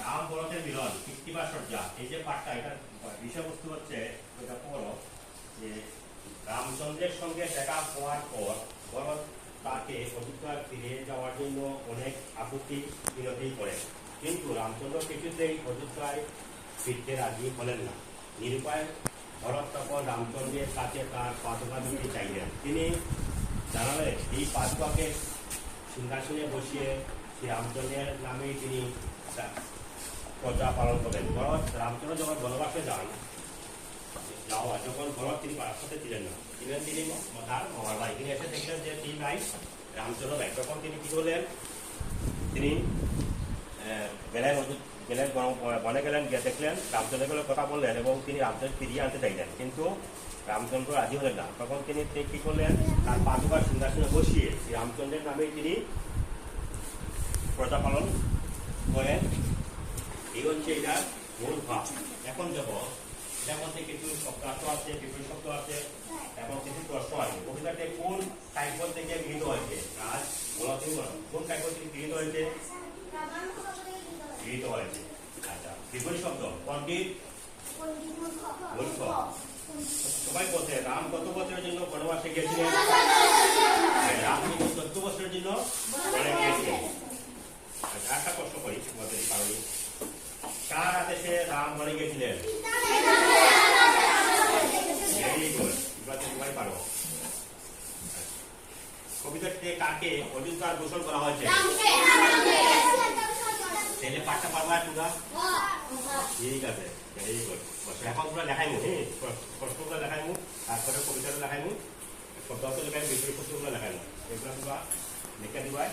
রাম বরতের মিলন কৃত্তিবা সজ্জা, এই যে পাঠটা, এটার বিষয়বস্তু হচ্ছে এটা পড়ো যে রামচন্দ্রের সঙ্গে দেখা হওয়ার পর ভরত তাকে অযোধ্যা ফিরে যাওয়ার জন্য অনেক আপত্তি বিরতি করেন, কিন্তু রামচন্দ্র কিছুতেই অযোধ্যায় ফিরতে রাজি হলেন না। নিরুপায় ভরত তখন রামচন্দ্রের কাছে তার পাদুকা দুটি চাইলেন। তিনি জানালেন এই পাদুকাকে সিংহাসনে বসিয়ে শ্রী রামচন্দ্রের নামেই তিনি প্রজা পালন করবেন। ভরত রামচন্দ্র যখন বনবাসে যাওয়া যখন ভরত তিনি সাথে ছিলেন না, তিনি তার মামার বাড়ি তিনি এসে দেখলেন যে তিনি নাই, রামচন্দ্র নাই। তখন তিনি কি করলেন, তিনি বনে গেলেন, গিয়ে দেখলেন রামচন্দ্রের কথা বললেন এবং তিনি রামচন্দ্র ফিরিয়ে আনতে চাইলেন, কিন্তু রামচন্দ্র রাজি হলেন না। তখন তিনি কি করলেন, তার পাদুকা সিংহাসনে বসিয়ে শ্রী রামচন্দ্রের নামে তিনি প্রজা পালন করেন। এই হচ্ছে এটার মূল ভাব। এখন যখন এটার মধ্যে কিছু শব্দ আছে, বিপরীত শব্দ আছে এবং কিছু প্রশ্ন আছে। কবিতাটি কোন কাব্য থেকে গৃহীত হয়েছে? আজ কোন কাব্য থেকে গৃহীত হয়েছে? গৃহীত হয়েছে। আচ্ছা, বিপরীত শব্দ পণ্ডিত মূর্খ। সবাই বলছে রাম কত বছরের জন্য বনবাসে গিয়েছিলেন? রাম 14 বছরের জন্য বনে গিয়েছিলেন। আচ্ছা, একটা প্রশ্ন করি তোমাদের কারণে, কার আদেশে রাম বনে গিয়েছিলেন? সবাই পারো। কবিতাটিতে কাকে অযোধ্যার ঘোষণ করা হয়েছে? ছেলে পাঠটা পারবা তোমরা? ঠিক আছে, ভেরি গুড। এখন তোমরা লেখাইমু, হ্যাঁ, প্রশ্নগুলো লেখাইমু, তারপরে কবিতাটা লেখাইমু, শব্দ লেখাইমু, বিপরীত শব্দগুলো লেখাইমু, এগুলো তোমরা লিখে দিবা।